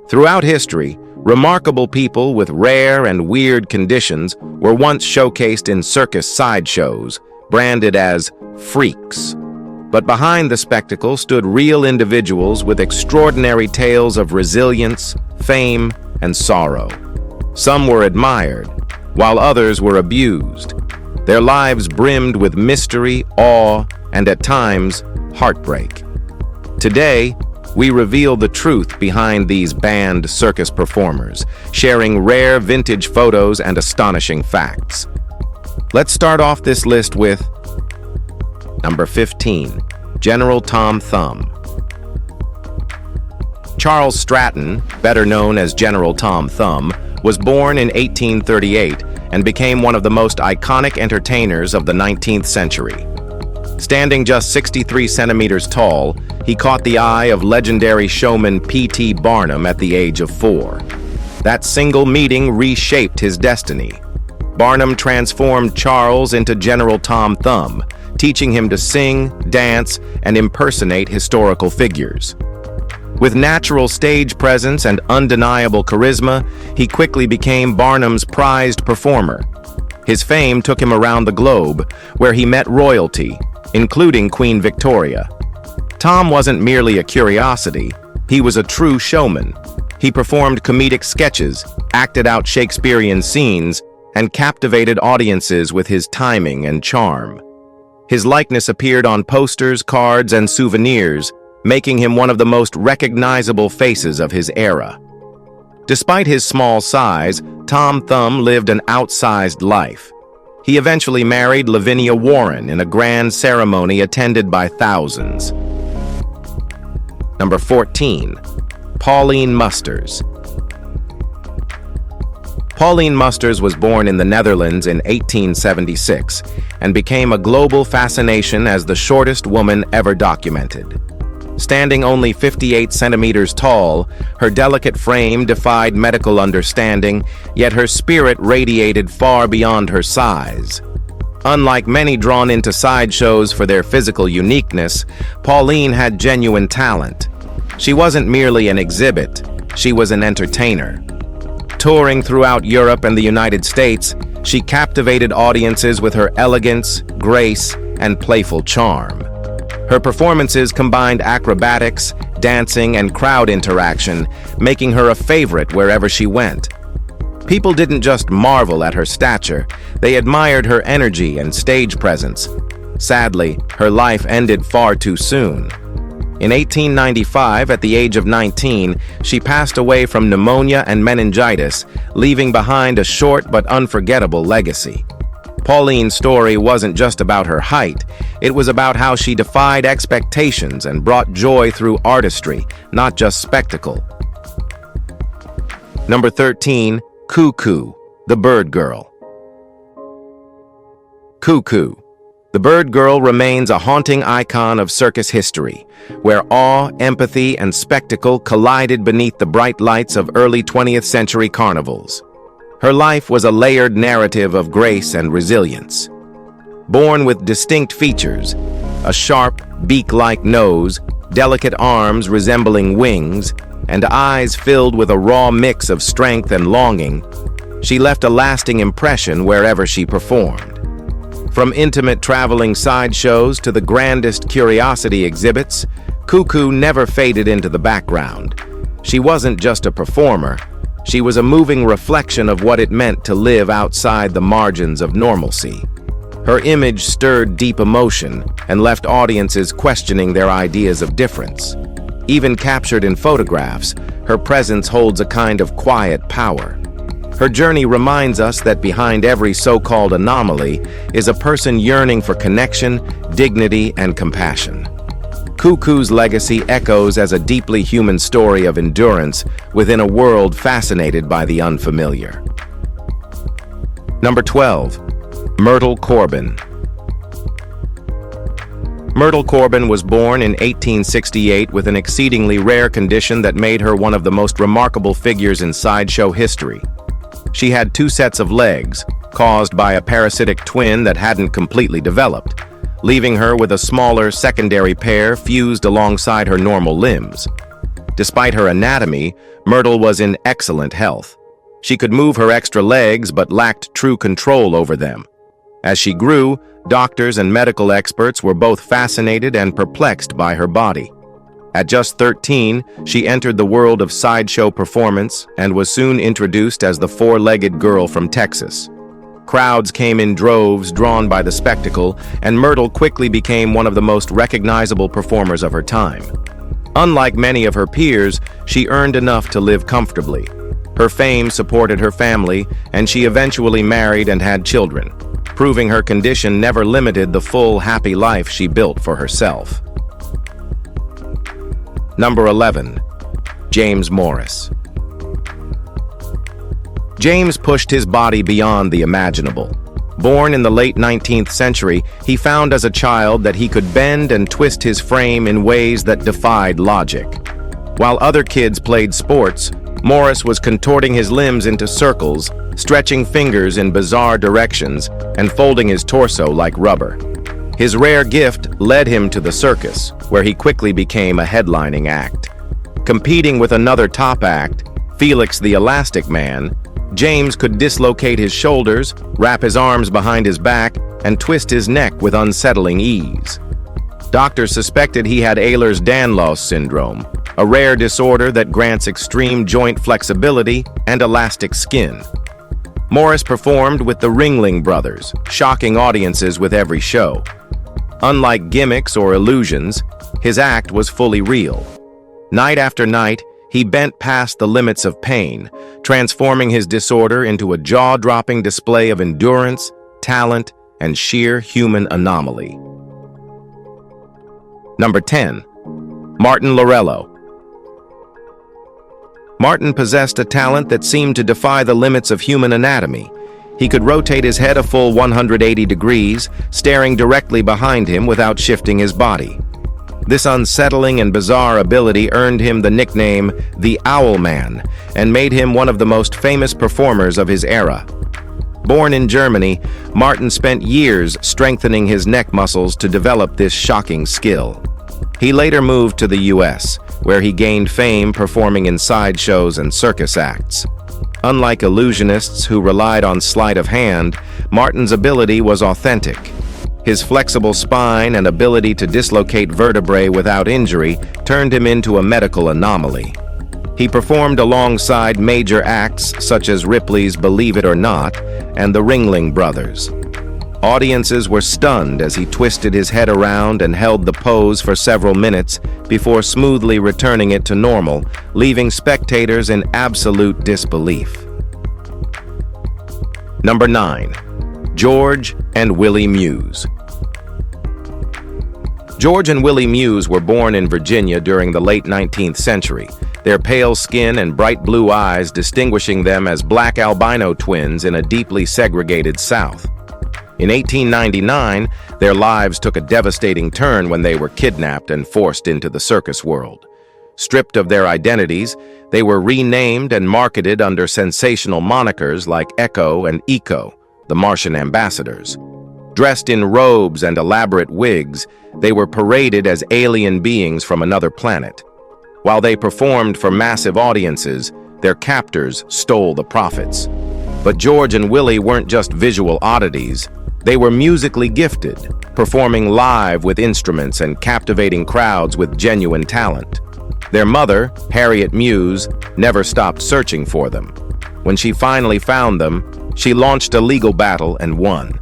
Throughout history, remarkable people with rare and weird conditions were once showcased in circus sideshows, branded as freaks. But behind the spectacle stood real individuals with extraordinary tales of resilience, fame, and sorrow. Some were admired, while others were abused. Their lives brimmed with mystery, awe, and at times, heartbreak. Today, we reveal the truth behind these banned circus performers, sharing rare vintage photos and astonishing facts. Let's start off this list with number 15, General Tom Thumb. Charles Stratton, better known as General Tom Thumb, was born in 1838 and became one of the most iconic entertainers of the 19th century. Standing just 63 centimeters tall, he caught the eye of legendary showman P.T. Barnum at the age of 4. That single meeting reshaped his destiny. Barnum transformed Charles into General Tom Thumb, teaching him to sing, dance, and impersonate historical figures. With natural stage presence and undeniable charisma, he quickly became Barnum's prized performer. His fame took him around the globe, where he met royalty, including Queen Victoria. Tom wasn't merely a curiosity, he was a true showman. He performed comedic sketches, acted out Shakespearean scenes, and captivated audiences with his timing and charm. His likeness appeared on posters, cards, and souvenirs, making him one of the most recognizable faces of his era. Despite his small size, Tom Thumb lived an outsized life. He eventually married Lavinia Warren in a grand ceremony attended by thousands. Number 14, Pauline Musters. Pauline Musters was born in the Netherlands in 1876 and became a global fascination as the shortest woman ever documented. Standing only 58 centimeters tall, her delicate frame defied medical understanding, yet her spirit radiated far beyond her size. Unlike many drawn into sideshows for their physical uniqueness, Pauline had genuine talent. She wasn't merely an exhibit, she was an entertainer. Touring throughout Europe and the United States, she captivated audiences with her elegance, grace, and playful charm. Her performances combined acrobatics, dancing, and crowd interaction, making her a favorite wherever she went. People didn't just marvel at her stature, they admired her energy and stage presence. Sadly, her life ended far too soon. In 1895, at the age of 19, she passed away from pneumonia and meningitis, leaving behind a short but unforgettable legacy. Pauline's story wasn't just about her height, it was about how she defied expectations and brought joy through artistry, not just spectacle. Number 13, Cuckoo, the Bird Girl. Cuckoo, the Bird Girl remains a haunting icon of circus history, where awe, empathy, and spectacle collided beneath the bright lights of early 20th century carnivals. Her life was a layered narrative of grace and resilience. Born with distinct features, a sharp, beak-like nose, delicate arms resembling wings, and eyes filled with a raw mix of strength and longing, she left a lasting impression wherever she performed. From intimate traveling sideshows to the grandest curiosity exhibits, Cuckoo never faded into the background. She wasn't just a performer, she was a moving reflection of what it meant to live outside the margins of normalcy. Her image stirred deep emotion and left audiences questioning their ideas of difference. Even captured in photographs, her presence holds a kind of quiet power. Her journey reminds us that behind every so-called anomaly is a person yearning for connection, dignity, and compassion. Cuckoo's legacy echoes as a deeply human story of endurance within a world fascinated by the unfamiliar. Number 12, Myrtle Corbin. Myrtle Corbin was born in 1868 with an exceedingly rare condition that made her one of the most remarkable figures in sideshow history. She had 2 sets of legs, caused by a parasitic twin that hadn't completely developed, leaving her with a smaller secondary pair fused alongside her normal limbs. Despite her anatomy, Myrtle was in excellent health. She could move her extra legs but lacked true control over them. As she grew, doctors and medical experts were both fascinated and perplexed by her body. At just 13, she entered the world of sideshow performance and was soon introduced as the four-legged girl from Texas. Crowds came in droves drawn by the spectacle, and Myrtle quickly became one of the most recognizable performers of her time. Unlike many of her peers, she earned enough to live comfortably. Her fame supported her family, and she eventually married and had children, proving her condition never limited the full, happy life she built for herself. Number 11. James Morris. James pushed his body beyond the imaginable. Born in the late 19th century, he found as a child that he could bend and twist his frame in ways that defied logic. While other kids played sports, Morris was contorting his limbs into circles, stretching fingers in bizarre directions, and folding his torso like rubber. His rare gift led him to the circus, where he quickly became a headlining act. Competing with another top act, Felix the Elastic Man, James could dislocate his shoulders, wrap his arms behind his back, and twist his neck with unsettling ease. Doctors suspected he had Ehlers-Danlos syndrome, a rare disorder that grants extreme joint flexibility and elastic skin. Morris performed with the Ringling Brothers, shocking audiences with every show. Unlike gimmicks or illusions, his act was fully real. Night after night, he bent past the limits of pain, transforming his disorder into a jaw-dropping display of endurance, talent, and sheer human anomaly. Number 10. Martin Lorello. Martin possessed a talent that seemed to defy the limits of human anatomy. He could rotate his head a full 180 degrees, staring directly behind him without shifting his body. This unsettling and bizarre ability earned him the nickname the Owl Man and made him one of the most famous performers of his era. Born in Germany, Martin spent years strengthening his neck muscles to develop this shocking skill. He later moved to the US, where he gained fame performing in sideshows and circus acts. Unlike illusionists who relied on sleight of hand, Martin's ability was authentic. His flexible spine and ability to dislocate vertebrae without injury turned him into a medical anomaly. He performed alongside major acts such as Ripley's Believe It or Not and the Ringling Brothers. Audiences were stunned as he twisted his head around and held the pose for several minutes before smoothly returning it to normal, leaving spectators in absolute disbelief. Number 9. George and Willie Muse. George and Willie Muse were born in Virginia during the late 19th century, their pale skin and bright blue eyes distinguishing them as black albino twins in a deeply segregated South. In 1899, their lives took a devastating turn when they were kidnapped and forced into the circus world. Stripped of their identities, they were renamed and marketed under sensational monikers like Echo and Eco, the Martian ambassadors. Dressed in robes and elaborate wigs, they were paraded as alien beings from another planet. While they performed for massive audiences, their captors stole the profits. But George and Willie weren't just visual oddities. They were musically gifted, performing live with instruments and captivating crowds with genuine talent. Their mother, Harriet Muse, never stopped searching for them. When she finally found them, she launched a legal battle and won.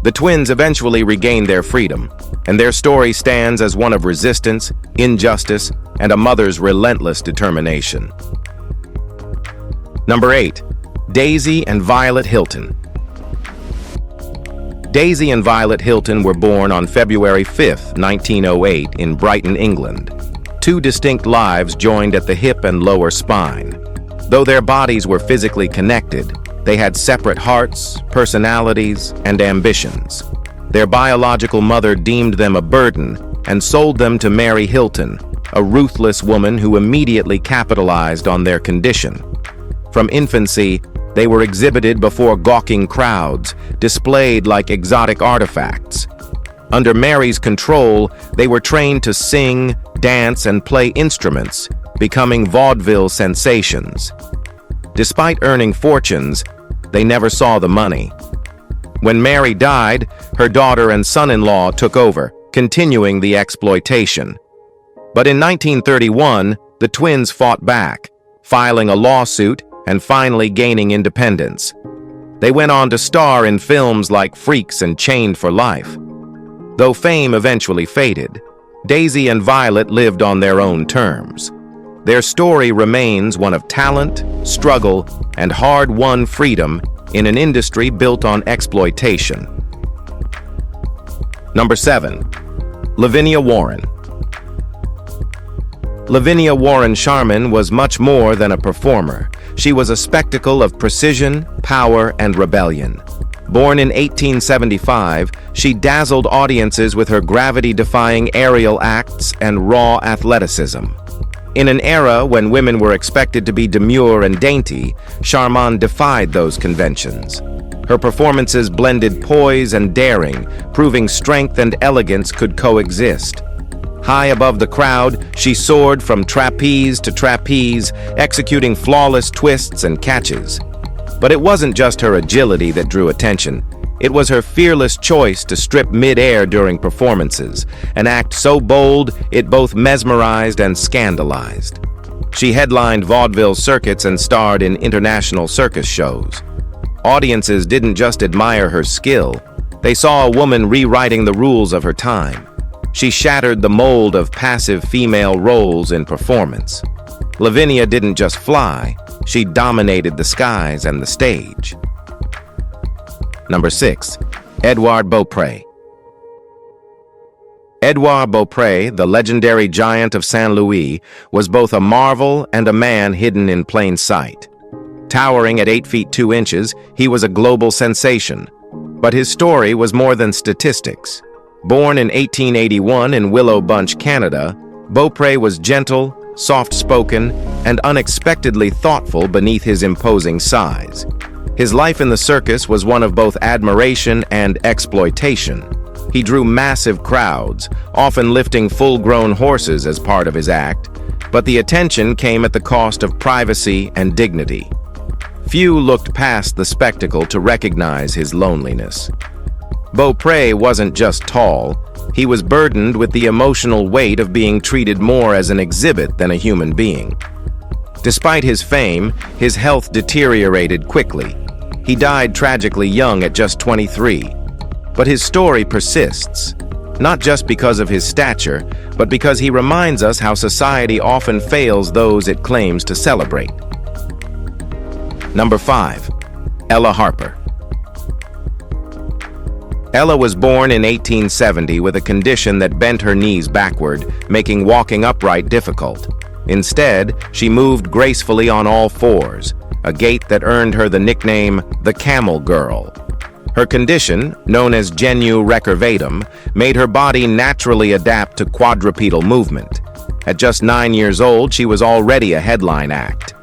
The twins eventually regained their freedom, and their story stands as one of resistance, injustice, and a mother's relentless determination. Number 8. Daisy and Violet Hilton. Daisy and Violet Hilton were born on February 5, 1908 in Brighton, England. Two distinct lives joined at the hip and lower spine. Though their bodies were physically connected, they had separate hearts, personalities, and ambitions. Their biological mother deemed them a burden and sold them to Mary Hilton, a ruthless woman who immediately capitalized on their condition. From infancy, they were exhibited before gawking crowds, displayed like exotic artifacts. Under Mary's control, they were trained to sing, dance, and play instruments, becoming vaudeville sensations. Despite earning fortunes, they never saw the money. When Mary died, her daughter and son-in-law took over, continuing the exploitation. But in 1931, the twins fought back, filing a lawsuit and finally gaining independence. They went on to star in films like Freaks and Chained for Life. Though fame eventually faded, Daisy and Violet lived on their own terms. Their story remains one of talent, struggle, and hard-won freedom in an industry built on exploitation. Number 7. Lavinia Warren. Lavinia Warren Sharman was much more than a performer. She was a spectacle of precision, power, and rebellion. Born in 1875, she dazzled audiences with her gravity-defying aerial acts and raw athleticism. In an era when women were expected to be demure and dainty, Sharman defied those conventions. Her performances blended poise and daring, proving strength and elegance could coexist. High above the crowd, she soared from trapeze to trapeze, executing flawless twists and catches. But it wasn't just her agility that drew attention. It was her fearless choice to strip mid-air during performances, an act so bold it both mesmerized and scandalized. She headlined vaudeville circuits and starred in international circus shows. Audiences didn't just admire her skill, they saw a woman rewriting the rules of her time. She shattered the mold of passive female roles in performance. Lavinia didn't just fly, she dominated the skies and the stage. Number 6. Edouard Beaupré. Edouard Beaupré, the legendary giant of Saint Louis, was both a marvel and a man hidden in plain sight. Towering at 8 feet 2 inches, he was a global sensation. But his story was more than statistics. Born in 1881 in Willow Bunch, Canada, Beaupré was gentle, soft-spoken, and unexpectedly thoughtful beneath his imposing size. His life in the circus was one of both admiration and exploitation. He drew massive crowds, often lifting full-grown horses as part of his act, but the attention came at the cost of privacy and dignity. Few looked past the spectacle to recognize his loneliness. Beaupré wasn't just tall, he was burdened with the emotional weight of being treated more as an exhibit than a human being. Despite his fame, his health deteriorated quickly. He died tragically young at just 23. But his story persists, not just because of his stature, but because he reminds us how society often fails those it claims to celebrate. Number 5. Ella Harper. Ella was born in 1870 with a condition that bent her knees backward, making walking upright difficult. Instead, she moved gracefully on all fours, a gait that earned her the nickname the Camel Girl. Her condition, known as genu recurvatum, made her body naturally adapt to quadrupedal movement. At just 9 years old, she was already a headline act.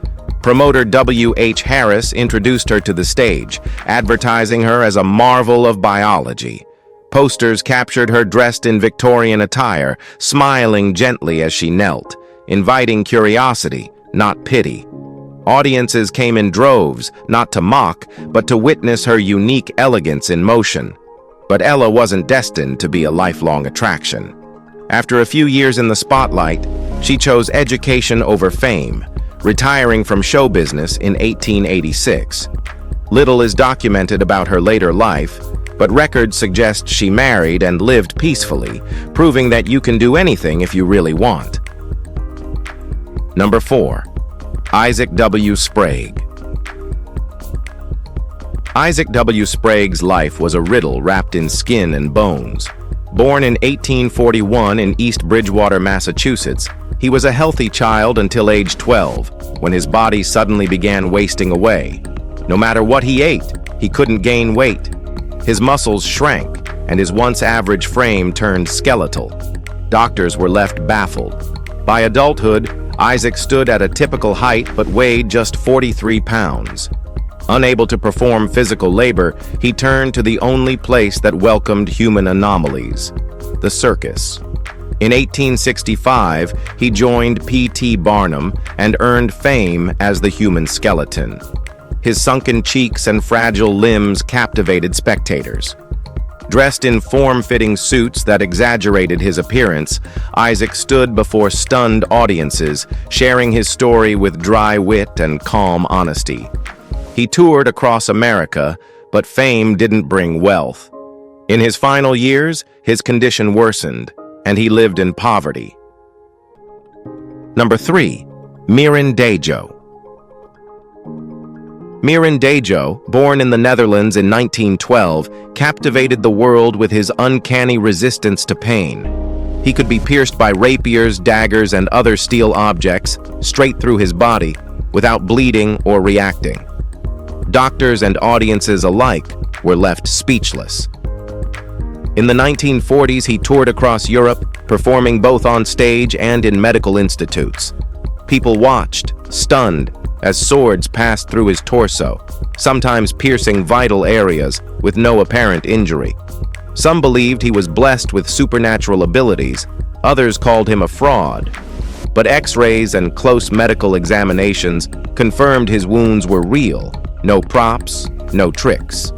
Promoter W.H. Harris introduced her to the stage, advertising her as a marvel of biology. Posters captured her dressed in Victorian attire, smiling gently as she knelt, inviting curiosity, not pity. Audiences came in droves, not to mock, but to witness her unique elegance in motion. But Ella wasn't destined to be a lifelong attraction. After a few years in the spotlight, she chose education over fame, retiring from show business in 1886. Little is documented about her later life, but records suggest she married and lived peacefully, proving that you can do anything if you really want. Number 4. Isaac W. Sprague. Isaac W. Sprague's life was a riddle wrapped in skin and bones. Born in 1841 in East Bridgewater, Massachusetts, he was a healthy child until age 12, when his body suddenly began wasting away. No matter what he ate, he couldn't gain weight. His muscles shrank, and his once average frame turned skeletal. Doctors were left baffled. By adulthood, Isaac stood at a typical height but weighed just 43 pounds. Unable to perform physical labor, he turned to the only place that welcomed human anomalies, the circus. In 1865, he joined P.T. Barnum and earned fame as the human skeleton. His sunken cheeks and fragile limbs captivated spectators. Dressed in form-fitting suits that exaggerated his appearance, Isaac stood before stunned audiences, sharing his story with dry wit and calm honesty. He toured across America, but fame didn't bring wealth. In his final years, his condition worsened, and he lived in poverty. Number 3. Merendejo. Merendejo, born in the Netherlands in 1912, captivated the world with his uncanny resistance to pain. He could be pierced by rapiers, daggers, and other steel objects straight through his body without bleeding or reacting. Doctors and audiences alike were left speechless. In the 1940s, he toured across Europe, performing both on stage and in medical institutes. People watched, stunned, as swords passed through his torso, sometimes piercing vital areas with no apparent injury. Some believed he was blessed with supernatural abilities, others called him a fraud. But X-rays and close medical examinations confirmed his wounds were real, no props, no tricks.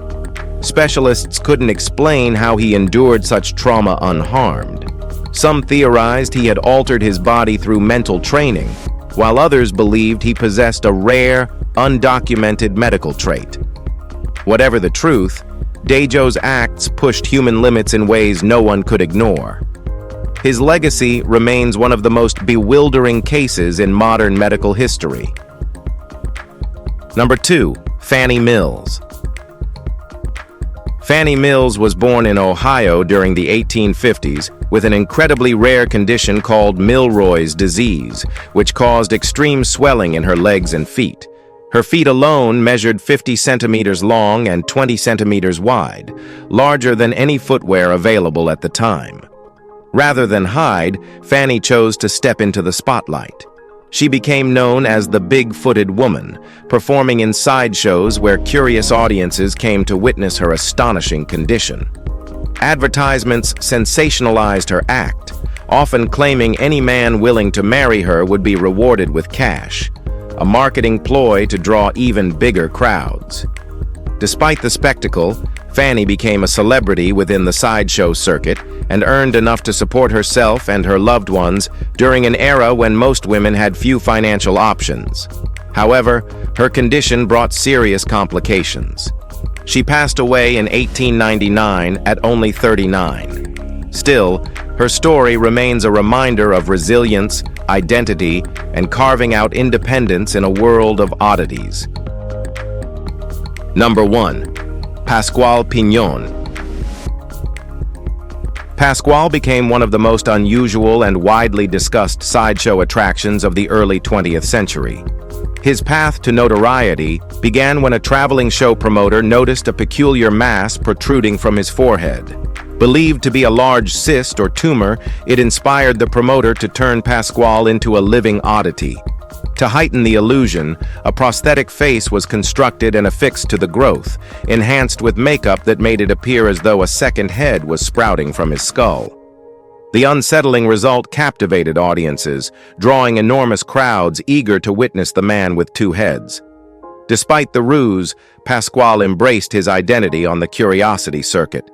Specialists couldn't explain how he endured such trauma unharmed. Some theorized he had altered his body through mental training, while others believed he possessed a rare, undocumented medical trait. Whatever the truth, Dejo's acts pushed human limits in ways no one could ignore. His legacy remains one of the most bewildering cases in modern medical history. Number 2. Fannie Mills. Fannie Mills was born in Ohio during the 1850s with an incredibly rare condition called Milroy's disease, which caused extreme swelling in her legs and feet. Her feet alone measured 50 centimeters long and 20 centimeters wide, larger than any footwear available at the time. Rather than hide, Fannie chose to step into the spotlight. She became known as the Big-Footed Woman, performing in sideshows where curious audiences came to witness her astonishing condition. Advertisements sensationalized her act, often claiming any man willing to marry her would be rewarded with cash, a marketing ploy to draw even bigger crowds. Despite the spectacle, Fannie became a celebrity within the sideshow circuit and earned enough to support herself and her loved ones during an era when most women had few financial options. However, her condition brought serious complications. She passed away in 1899 at only 39. Still, her story remains a reminder of resilience, identity, and carving out independence in a world of oddities. Number 1. Pascual Piñón. Pascual became one of the most unusual and widely discussed sideshow attractions of the early 20th century. His path to notoriety began when a traveling show promoter noticed a peculiar mass protruding from his forehead. Believed to be a large cyst or tumor, it inspired the promoter to turn Pascual into a living oddity. To heighten the illusion, a prosthetic face was constructed and affixed to the growth, enhanced with makeup that made it appear as though a second head was sprouting from his skull. The unsettling result captivated audiences, drawing enormous crowds eager to witness the man with two heads. Despite the ruse, Pascual embraced his identity on the curiosity circuit.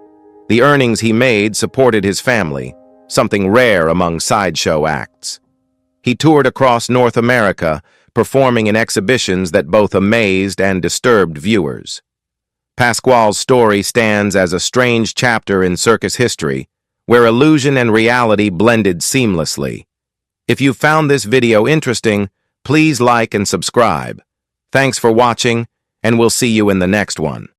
The earnings he made supported his family, something rare among sideshow acts. He toured across North America, performing in exhibitions that both amazed and disturbed viewers. Pascual's story stands as a strange chapter in circus history, where illusion and reality blended seamlessly. If you found this video interesting, please like and subscribe. Thanks for watching, and we'll see you in the next one.